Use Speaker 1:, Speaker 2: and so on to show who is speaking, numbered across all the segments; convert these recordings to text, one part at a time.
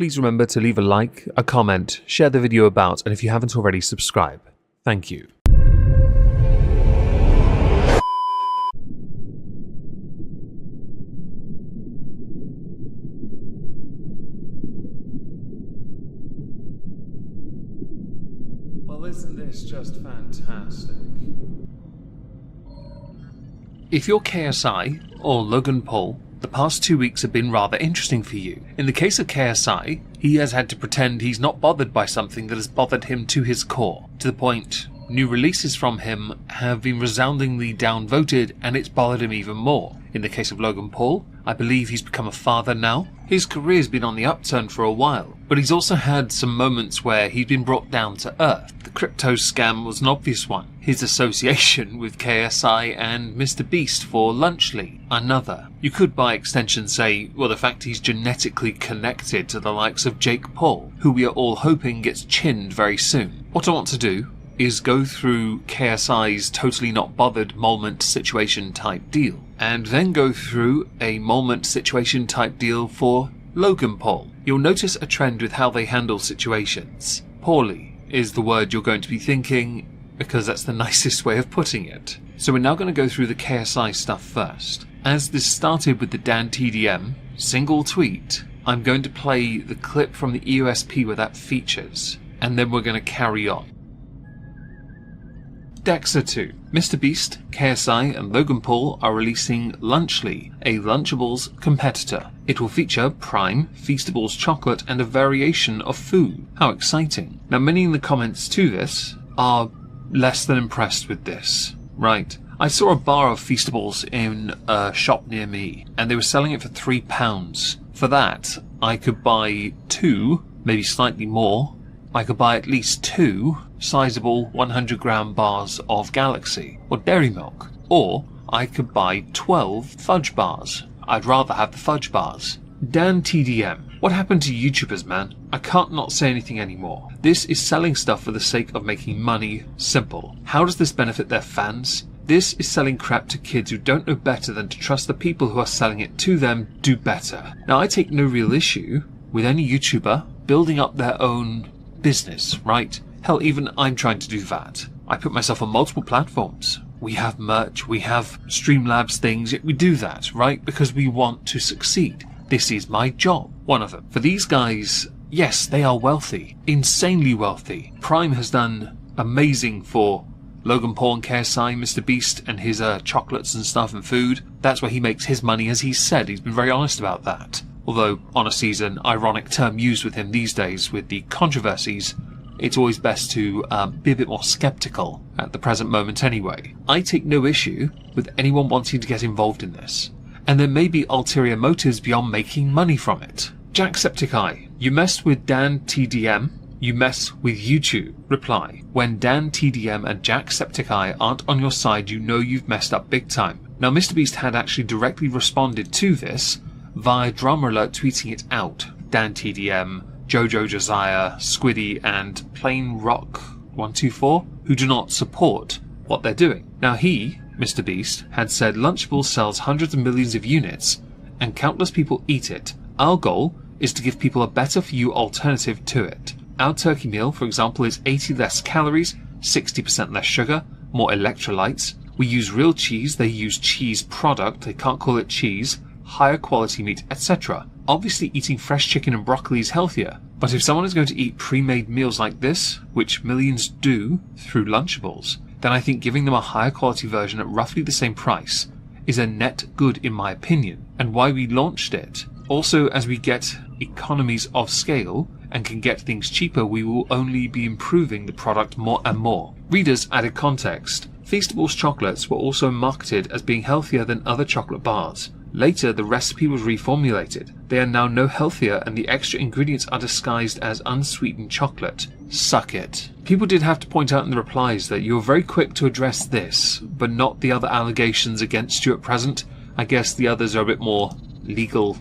Speaker 1: please remember to leave a like, a comment, share the video about, and if you haven't already, subscribe. Thank you. Well, isn't this just fantastic? If you're KSI or Logan Paul, the past 2 weeks have been rather interesting for you. In the case of KSI, he has had to pretend he's not bothered by something that has bothered him to his core, to the point new releases from him have been resoundingly downvoted and it's bothered him even more. In the case of Logan Paul, I believe he's become a father now. His career's been on the upturn for a while, but he's also had some moments where he's been brought down to earth. The crypto scam was an obvious one. His association with KSI and Mr. Beast for Lunchly, another. You could by extension say, well, the fact he's genetically connected to the likes of Jake Paul, who we are all hoping gets chinned very soon. What I want to do is go through KSI's totally not bothered moment situation type deal, and then go through a moment situation type deal for Logan Paul. You'll notice a trend with how they handle situations. Poorly is the word you're going to be thinking, because that's the nicest way of putting it. So we're now going to go through the KSI stuff first. As this started with the Dan TDM single tweet, I'm going to play the clip from the EOSP where that features, and then we're going to carry on. Dexa 2. Mr. Beast, KSI and Logan Paul are releasing Lunchly, a Lunchables competitor. It will feature Prime, Feastables chocolate and a variation of food. How exciting. Now many in the comments to this are less than impressed with this. Right. I saw a bar of Feastables in a shop near me and they were selling it for £3. For that, I could buy 2, maybe slightly more. I could buy at least 2 sizable 100-gram bars of Galaxy or Dairy Milk, or I could buy 12 fudge bars. I'd rather have the fudge bars. Dan TDM. What happened to YouTubers, man? I can't not say anything anymore. This is selling stuff for the sake of making money. Simple. How does this benefit their fans? This is selling crap to kids who don't know better than to trust the people who are selling it to them do better. Now I take no real issue with any YouTuber building up their own business, right? Hell, even I'm trying to do that. I put myself on multiple platforms. We have merch, we have Streamlabs things, we do that, right? Because we want to succeed. This is my job. One of them. For these guys, yes, they are wealthy. Insanely wealthy. Prime has done amazing for Logan Paul and KSI, Mr. Beast and his chocolates and stuff and food. That's where he makes his money, as he said. He's been very honest about that. Although, honestly, is an ironic term used with him these days with the controversies. It's always best to be a bit more skeptical at the present moment anyway. I take no issue with anyone wanting to get involved in this. And there may be ulterior motives beyond making money from it. Jacksepticeye. You mess with Dan TDM, you mess with YouTube. Reply. When Dan TDM and Jacksepticeye aren't on your side, you know you've messed up big time. Now MrBeast had actually directly responded to this via Drama Alert tweeting it out. Dan TDM, Jojo Josiah, Squiddy and Plain Rock 124, who do not support what they're doing. Now he, Mr. Beast, had said Lunchables sells hundreds of millions of units and countless people eat it. Our goal is to give people a better for you alternative to it. Our turkey meal, for example, is 80 less calories, 60% less sugar, more electrolytes. We use real cheese, they use cheese product, they can't call it cheese, higher quality meat, etc. Obviously eating fresh chicken and broccoli is healthier, but if someone is going to eat pre-made meals like this, which millions do through Lunchables, then I think giving them a higher quality version at roughly the same price is a net good in my opinion, and why we launched it. Also, as we get economies of scale and can get things cheaper, we will only be improving the product more and more. Readers added context. Feastables chocolates were also marketed as being healthier than other chocolate bars. Later, the recipe was reformulated. They are now no healthier and the extra ingredients are disguised as unsweetened chocolate. Suck it. People did have to point out in the replies that you were very quick to address this, but not the other allegations against you at present. I guess the others are a bit more legal,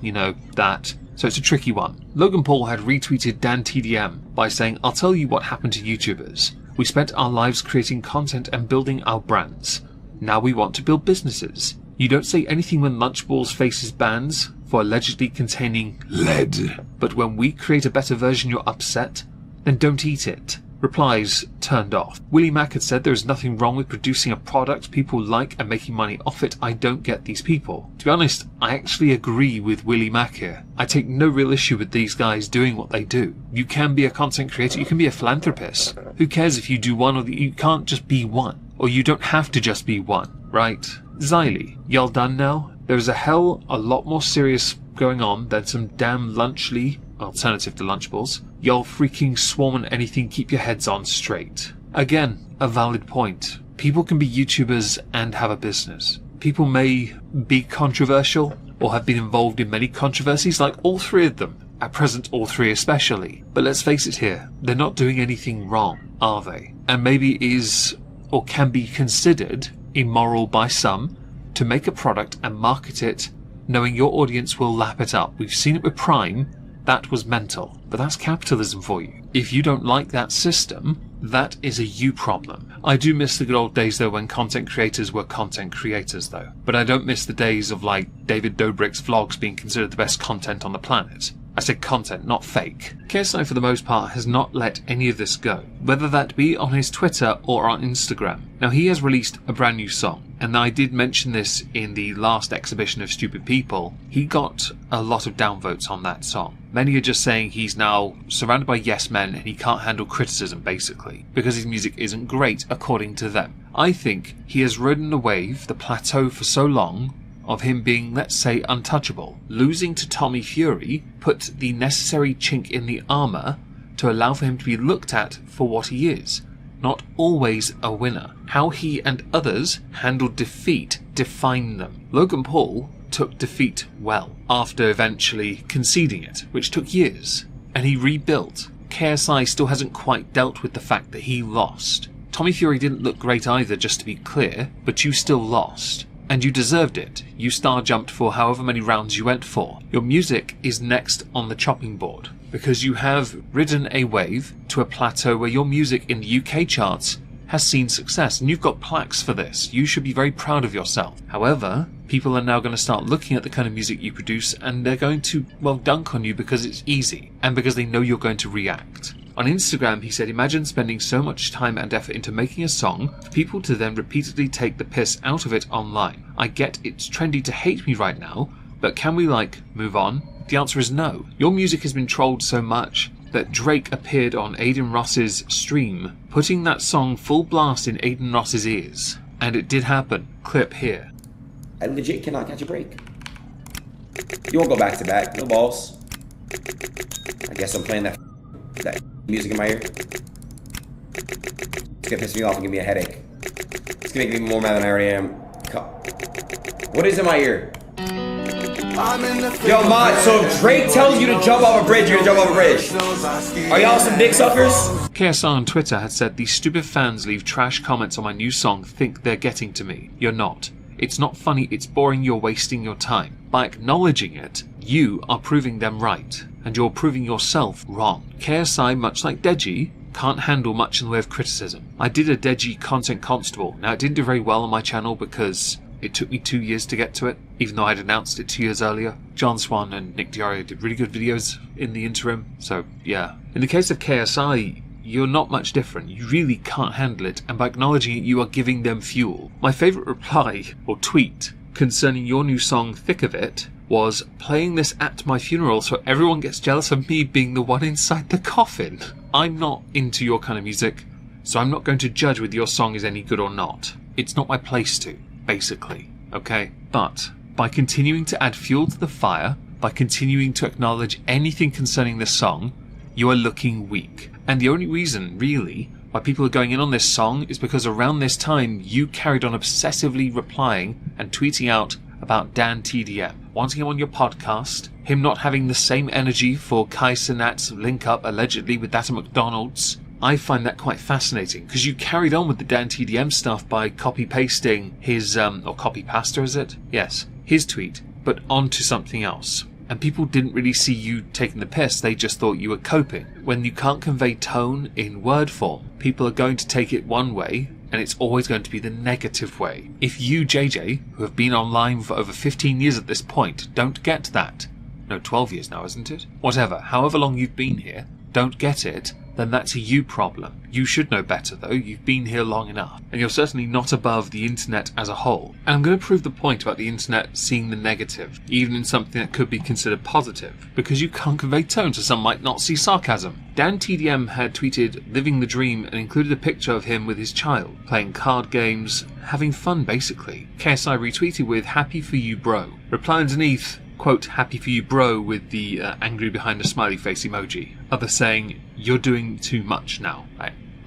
Speaker 1: that. So it's a tricky one. Logan Paul had retweeted Dan TDM by saying, "I'll tell you what happened to YouTubers. We spent our lives creating content and building our brands. Now we want to build businesses. You don't say anything when Lunchables faces bans. for allegedly containing lead. But when we create a better version you're upset? Then don't eat it. Replies turned off. Willie Mack had said there is nothing wrong with producing a product people like and making money off it. I don't get these people. To be honest, I actually agree with Willie Mack here. I take no real issue with these guys doing what they do. You can be a content creator, you can be a philanthropist. Who cares if you do one or you can't just be one. Or you don't have to just be one, right? Xylee, y'all done now? There is a lot more serious going on than some damn Lunchly, alternative to Lunchables. Y'all freaking swarm on anything, keep your heads on straight. Again, a valid point. People can be YouTubers and have a business. People may be controversial or have been involved in many controversies, like all three of them. At present, all three especially. But let's face it here, they're not doing anything wrong, are they? And maybe is, or can be considered, immoral by some to make a product and market it knowing your audience will lap it up. We've seen it with Prime. That was mental, but that's capitalism for you. If you don't like that system, that is a you problem. I do miss the good old days though when content creators were content creators though, but I don't miss the days of like David Dobrik's vlogs being considered the best content on the planet. I said content, not fake. KSI for the most part has not let any of this go, whether that be on his Twitter or on Instagram. Now he has released a brand new song, and I did mention this in the last exhibition of Stupid People. He got a lot of downvotes on that song. Many are just saying he's now surrounded by yes men and he can't handle criticism basically, because his music isn't great according to them. I think he has ridden the wave, the plateau for so long, of him being, let's say, untouchable. Losing to Tommy Fury put the necessary chink in the armour to allow for him to be looked at for what he is, not always a winner. How he and others handled defeat defined them. Logan Paul took defeat well, after eventually conceding it, which took years, and he rebuilt. KSI still hasn't quite dealt with the fact that he lost. Tommy Fury didn't look great either, just to be clear, but you still lost. And you deserved it. You star jumped for however many rounds you went for. Your music is next on the chopping board, because you have ridden a wave to a plateau where your music in the UK charts has seen success, and you've got plaques for this. You should be very proud of yourself. However, people are now going to start looking at the kind of music you produce, and they're going to, well, dunk on you because it's easy, and because they know you're going to react. On Instagram, he said, imagine spending so much time and effort into making a song for people to then repeatedly take the piss out of it online. I get it's trendy to hate me right now, but can we, move on? The answer is no. Your music has been trolled so much that Drake appeared on Aiden Ross's stream, putting that song full blast in Aiden Ross's ears. And it did happen. Clip here.
Speaker 2: I legit cannot catch a break. You won't go back to back. No balls. I guess I'm playing that music in my ear. It's gonna piss me off and give me a headache. It's gonna make me more mad than I already am. What is in my ear? Yo, mod, so if Drake tells you to jump off a bridge, you're gonna jump off a bridge. Are y'all some dick suckers?
Speaker 1: KSI on Twitter had said, these stupid fans leave trash comments on my new song, think they're getting to me. You're not. It's not funny, it's boring, you're wasting your time. By acknowledging it, you are proving them right, and you're proving yourself wrong. KSI, much like Deji, can't handle much in the way of criticism. I did a Deji content constable. Now, it didn't do very well on my channel because it took me 2 years to get to it, even though I'd announced it 2 years earlier. John Swan and Nick Diario did really good videos in the interim, so yeah. In the case of KSI, you're not much different. You really can't handle it, and by acknowledging it, you are giving them fuel. My favourite reply, or tweet, concerning your new song, Thick of It, was playing this at my funeral so everyone gets jealous of me being the one inside the coffin. I'm not into your kind of music, so I'm not going to judge whether your song is any good or not. It's not my place to, basically, okay? But by continuing to add fuel to the fire, by continuing to acknowledge anything concerning this song, you are looking weak. And the only reason, really, why people are going in on this song is because around this time you carried on obsessively replying and tweeting out about Dan TDM, wanting him on your podcast, him not having the same energy for Kai Cenat's link-up allegedly with that of McDonald's. I find that quite fascinating, because you carried on with the Dan TDM stuff by copy-pasting his, or copy-pasta, is it? Yes, his tweet, but onto something else. And people didn't really see you taking the piss, they just thought you were coping. When you can't convey tone in word form, people are going to take it one way, and it's always going to be the negative way. If you, JJ, who have been online for over 15 years at this point, don't get that, no, 12 years now, isn't it? Whatever, however long you've been here, don't get it, then that's a you problem. You should know better though, you've been here long enough, and you're certainly not above the internet as a whole. And I'm going to prove the point about the internet seeing the negative, even in something that could be considered positive, because you can't convey tone, so some might not see sarcasm. Dan TDM had tweeted living the dream and included a picture of him with his child, playing card games, having fun basically. KSI retweeted with happy for you bro. Reply underneath, quote, happy for you bro, with the angry behind the smiley face emoji. Others saying, you're doing too much now.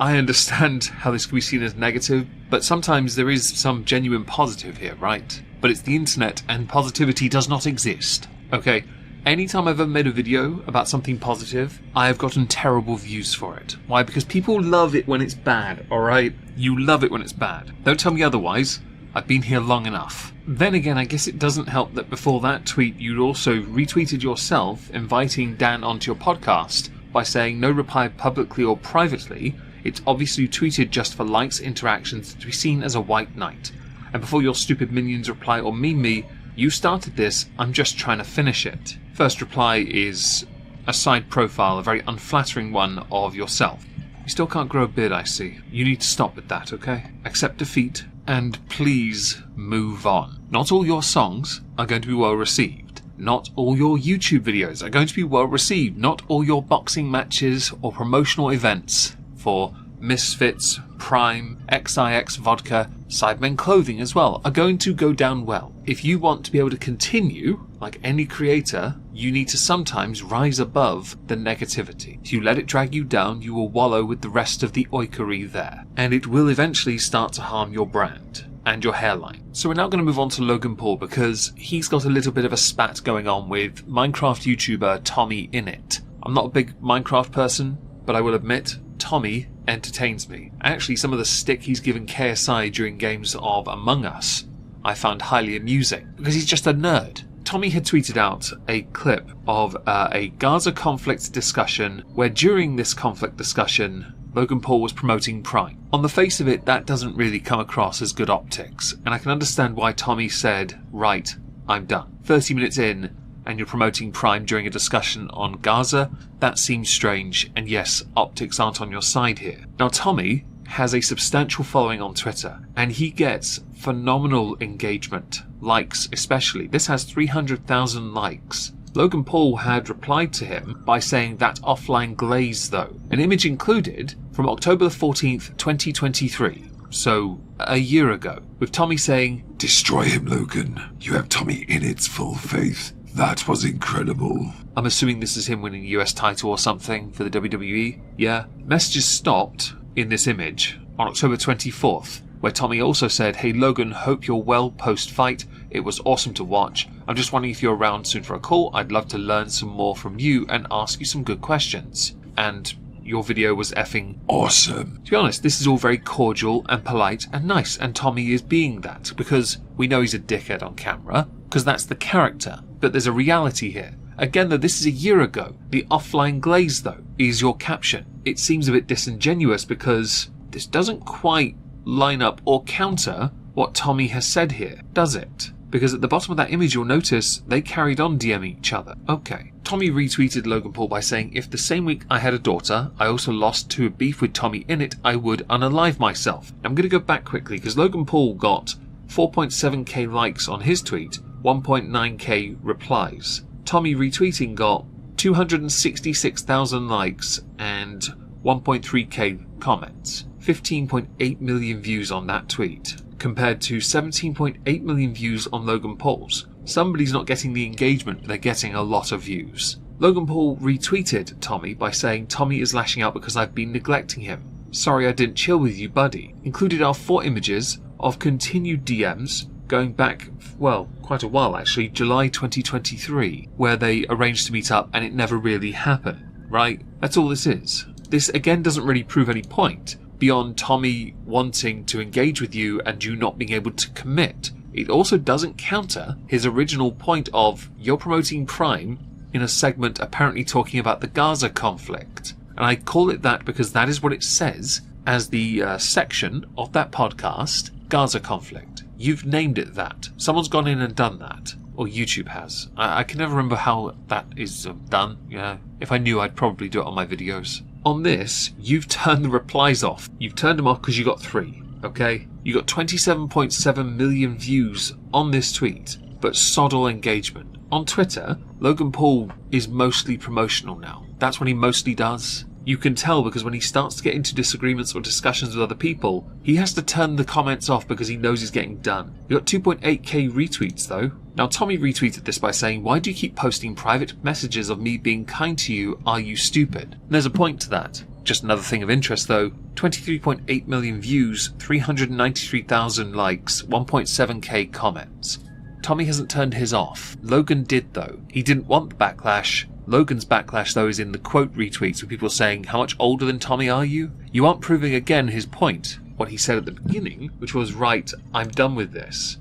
Speaker 1: I understand how this can be seen as negative, but sometimes there is some genuine positive here, right? But it's the internet and positivity does not exist. Okay, anytime I've ever made a video about something positive, I have gotten terrible views for it. Why? Because people love it when it's bad, alright? You love it when it's bad. Don't tell me otherwise. I've been here long enough. Then again, I guess it doesn't help that before that tweet you'd also retweeted yourself inviting Dan onto your podcast by saying no reply publicly or privately. It's obviously tweeted just for likes, interactions, to be seen as a white knight. And before your stupid minions reply or meme me, you started this, I'm just trying to finish it. First reply is a side profile, a very unflattering one of yourself. You still can't grow a beard, I see. You need to stop with that, okay? Accept defeat. And please move on. Not all your songs are going to be well received. Not all your YouTube videos are going to be well received. Not all your boxing matches or promotional events for Misfits, Prime, XIX Vodka, Sidemen Clothing as well are going to go down well. If you want to be able to continue, like any creator, you need to sometimes rise above the negativity. If you let it drag you down, you will wallow with the rest of the oikory there. And it will eventually start to harm your brand and your hairline. So we're now going to move on to Logan Paul because he's got a little bit of a spat going on with Minecraft YouTuber Tommy Innit. I'm not a big Minecraft person, but I will admit, Tommy entertains me. Actually, some of the stick he's given KSI during games of Among Us I found highly amusing, because he's just a nerd. Tommy had tweeted out a clip of a Gaza conflict discussion where during this conflict discussion Logan Paul was promoting Prime. On the face of it, that doesn't really come across as good optics, and I can understand why Tommy said, right, I'm done. 30 minutes in and you're promoting Prime during a discussion on Gaza? That seems strange, and yes, optics aren't on your side here. Now Tommy has a substantial following on Twitter, and he gets phenomenal engagement, likes especially. This has 300,000 likes. Logan Paul had replied to him by saying that offline glaze though, an image included from October 14th, 2023, so a year ago, with Tommy saying,
Speaker 3: "Destroy him, Logan. You have Tommy in its full faith. That was incredible."
Speaker 1: I'm assuming this is him winning a US title or something for the WWE, yeah? Messages stopped in this image on October 24th, where Tommy also said, "Hey Logan, hope you're well post-fight. It was awesome to watch. I'm just wondering if you're around soon for a call. I'd love to learn some more from you and ask you some good questions. And your video was effing
Speaker 3: awesome."
Speaker 1: To be honest, this is all very cordial and polite and nice, and Tommy is being that, because we know he's a dickhead on camera, because that's the character. But there's a reality here. Again though, this is a year ago. The offline glaze though is your caption. It seems a bit disingenuous because this doesn't quite line up or counter what Tommy has said here, does it? Because at the bottom of that image you'll notice they carried on DMing each other. Okay. Tommy retweeted Logan Paul by saying, "If the same week I had a daughter, I also lost to a beef with Tommy in it, I would unalive myself." I'm going to go back quickly because Logan Paul got 4.7k likes on his tweet, 1.9k replies. Tommy retweeting got 266,000 likes and 1.3k comments. 15.8 million views on that tweet, compared to 17.8 million views on Logan Paul's. Somebody's not getting the engagement, but they're getting a lot of views. Logan Paul retweeted Tommy by saying, "Tommy is lashing out because I've been neglecting him. Sorry I didn't chill with you, buddy." Included are 4 images of continued DMs going back, well, quite a while actually, July 2023, where they arranged to meet up and it never really happened, right? That's all this is. This again doesn't really prove any point beyond Tommy wanting to engage with you and you not being able to commit. It also doesn't counter his original point of you're promoting Prime in a segment apparently talking about the Gaza conflict. And I call it that because that is what it says as the section of that podcast, Gaza conflict. You've named it that. Someone's gone in and done that. Or YouTube has. I can never remember how that is done. Yeah, if I knew, I'd probably do it on my videos. On this, you've turned the replies off. You've turned them off because you got 3, okay? You got 27.7 million views on this tweet, but sod all engagement. On Twitter, Logan Paul is mostly promotional now. That's what he mostly does. You can tell because when he starts to get into disagreements or discussions with other people, he has to turn the comments off because he knows he's getting done. You got 2.8k retweets though. Now Tommy retweeted this by saying, "Why do you keep posting private messages of me being kind to you? Are you stupid?" And there's a point to that. Just another thing of interest though, 23.8 million views, 393,000 likes, 1.7k comments. Tommy hasn't turned his off. Logan did though. He didn't want the backlash. Logan's backlash though is in the quote retweets with people saying, "How much older than Tommy are you?" You aren't proving again his point, what he said at the beginning, which was, "Right, I'm done with this."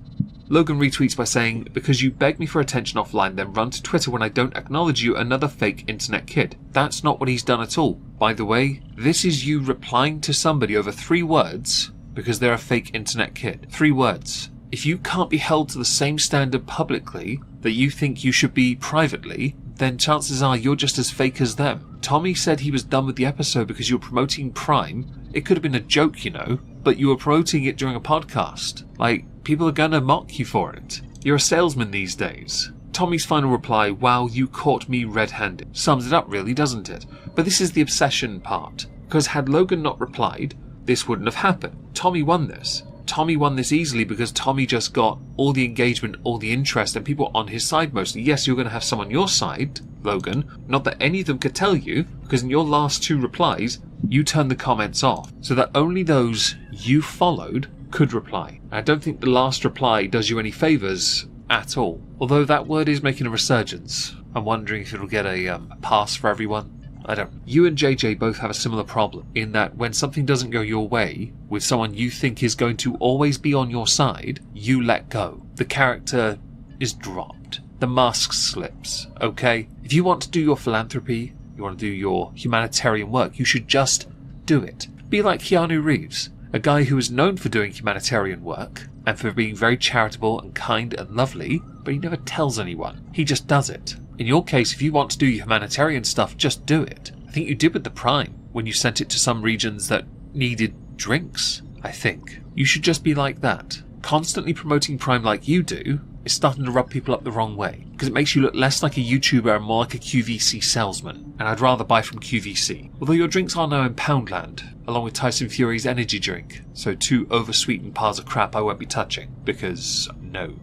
Speaker 1: Logan retweets by saying, "Because you beg me for attention offline, then run to Twitter when I don't acknowledge you, another fake internet kid." That's not what he's done at all. By the way, this is you replying to somebody over 3 words because they're a fake internet kid. 3 words. If you can't be held to the same standard publicly that you think you should be privately, then chances are you're just as fake as them. Tommy said he was done with the episode because you were promoting Prime. It could have been a joke, you know, but you were promoting it during a podcast. Like, people are gonna mock you for it. You're a salesman these days. Tommy's final reply, "Wow, you caught me red-handed," sums it up really, doesn't it? But this is the obsession part, because had Logan not replied, this wouldn't have happened. Tommy won this. Tommy won this easily because Tommy just got all the engagement, all the interest, and people on his side mostly. Yes, you're going to have some on your side, Logan. Not that any of them could tell you, because in your last 2 replies, you turned the comments off, so that only those you followed could reply. I don't think the last reply does you any favours at all. Although that word is making a resurgence. I'm wondering if it'll get a pass for everyone. I don't know. You and JJ both have a similar problem in that when something doesn't go your way with someone you think is going to always be on your side, you let go. The character is dropped. The mask slips, okay? If you want to do your philanthropy, you want to do your humanitarian work, you should just do it. Be like Keanu Reeves, a guy who is known for doing humanitarian work and for being very charitable and kind and lovely, but he never tells anyone. He just does it. In your case, if you want to do humanitarian stuff, just do it. I think you did with the Prime, when you sent it to some regions that needed drinks, I think. You should just be like that. Constantly promoting Prime like you do is starting to rub people up the wrong way, because it makes you look less like a YouTuber and more like a QVC salesman, and I'd rather buy from QVC. Although your drinks are now in Poundland, along with Tyson Fury's energy drink, so 2 oversweetened piles of crap I won't be touching, because no.